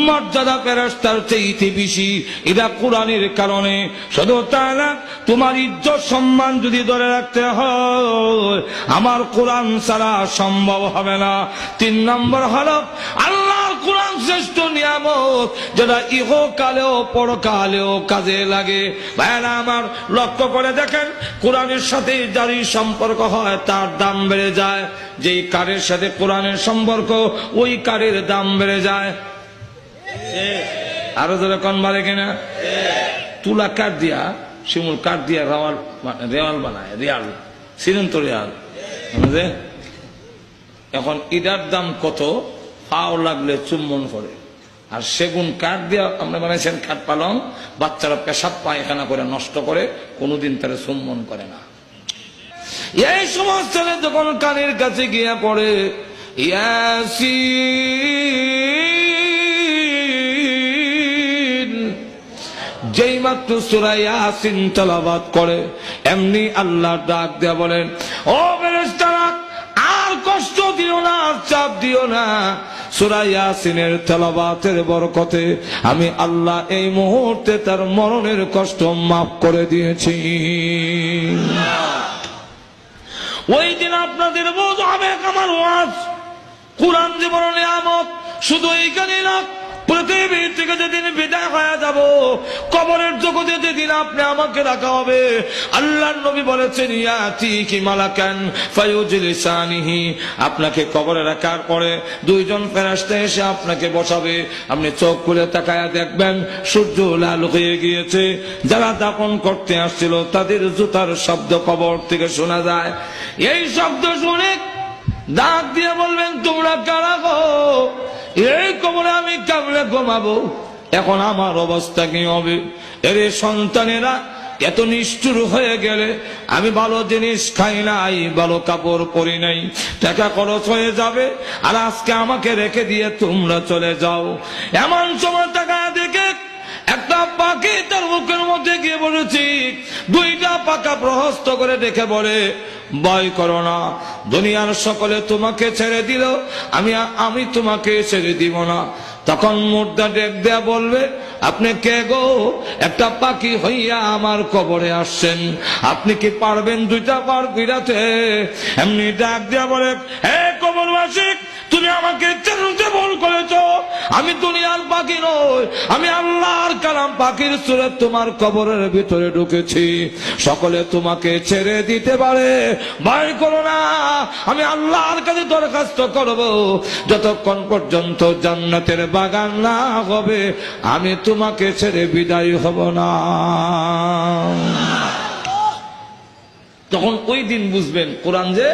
মর্যাদা ফেরেশতার চাইতে বেশি, এটা কোরআনের কারণে। শুধু তাই না, তোমার ইজ্জত সম্মান যদি ধরে রাখতে হয় আমার কোরআন ছাড়া সম্ভব হবে না। 3 নম্বর হলো আল্লাহর কোরআন শ্রেষ্ঠ নিয়ামত, যেটা ইহকালেও পরকালেও কাজে লাগে। ভাইরা আমার, লক্ষ্য করে দেখেন, কোরআনের সাথে যারই সম্পর্ক হয় তার দাম বেড়ে যায়। যেই কারের সাথে কোরআনের সম্পর্ক ওই কারের দাম বেড়ে যায়। আরো ধরে কোন বাড়ে কিনা? তুলা কাঠ দিয়া, শিমুল কাঠ দিয়া রেওয়াল বানায়, রিয়াল সিরন্ত রিয়াল। এখন ইটার দাম কত? পাও লাগলে চুম্বন করে। আর সেগুন কাঠ দিয়া আমরা বানাইছেন খাট পালং, বাচ্চারা পেশাব পায়খানা করে নষ্ট করে, কোনোদিন তারা চুম্বন করে না। এই সমস্ত যখন কানের কাছে গিয়া পড়ে ইয়াসিন, যেই মাত্র সূরা ইয়াসিন তেলাওয়াত করে এমনি আল্লাহ ডাক দেয়া বলেন, ও ফেরেশতারা, আর কষ্ট দিও না, আর চাপ দিও না। সূরা ইয়াসিনের তেলাওয়াতের বরকতে আমি আল্লাহ এই মুহূর্তে তার মরণের কষ্ট মাফ করে দিয়েছি। ওই দিন আপনাদের বোঝ হবে আমার ওয়াজ। কোরআন যে বড় নিয়ামত, শুধু এইখানে না, পৃথিবী থেকে যেদিন বিদায় হয়ে যাব, কবরের জগতে যেদিন আপনি আমাকে রাখা হবে, আল্লাহর নবী বলেছেন, ইয়াতিকি মালাকান ফায়ুজলিসানিহি, আপনাকে কবরে রাখার পরে 2 জন ফেরেশতা এসে আপনাকে বসাবে। আপনি চোখ খুলে তাকায়া দেখবেন সূর্য লাল হয়ে গিয়েছে। যারা দাফন করতে আসছিল তাদের জুতার শব্দ কবর থেকে শোনা যায়। এই শব্দ শুনে ডাক দিয়ে বলবেন, তোমরা কারা গো? এই কবরে আমি কেমনে ঘুমাবো? এখন আমার অবস্থা কি হবে? এরে সন্তানেরা, এত নিষ্ঠুর হয়ে গেলে, আমি ভালো জিনিস খাই নাই, ভালো কাপড় পরি নাই, টাকা খরচ হয়ে যাবে, আর আজকে আমাকে রেখে দিয়ে তোমরা চলে যাও। এমন সময় টাকা দেখে একটা পাখি তার মুখের মধ্যে গিয়ে বলেছি, 2টা পাকা প্রহস্ত করে দেখে বলে, ভয় করো না, দুনিয়ার সকলে তোমাকে ছেড়ে দিল, আমি তোমাকে ছেড়ে দিব না। তখন মুর্দা ডেক দেয়া বলবে, আপনি কে গো? একটা পাখি হইয়া আমার কবরে আসছেন, আপনি কি পারবেন 2টা পার ফিরাতে? এমনি ডাক দেয়া বলে, হে কবরবাসী, তুমি আমাকে চিনতে ভুল করেছ, আমি দুনিয়ার পাখি নই, আমি আল্লাহর কালাম পাখির সুরে তোমার কবরের ভিতরে ঢুকেছি। সকলে তোমাকে ছেড়ে দিতে পারে, ভয় করো না, আমি আল্লাহর কাছে দরখাস্ত করব, যতক্ষণ পর্যন্ত জান্নাতের বাগান না হবে আমি তোমাকে ছেড়ে বিদায় হব না। তখন ওই দিন বুঝবেন কোরআন যে